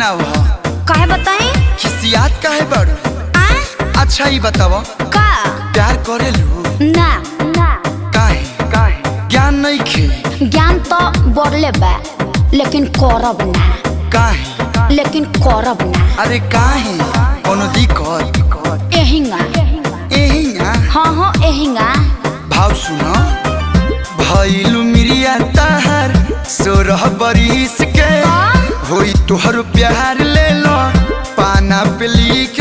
बनाव। काहे बताई? खिसियात काहे बड़ू? अच्छा ही बताव का प्यार करेलू? ना ना काहे ज्ञान नहीं खे? ज्ञान तो बढ़ले बा लेकिन करब ना। काहे लेकिन करब ना। अरे काहे कोनो दिक्कत? एहिंगा हाँ हाँ एहिंगा। भाव सुनो भइलू मिरिया ताहार 16 बरिस के होई तोहर प्यार ले लो पाना पे लिख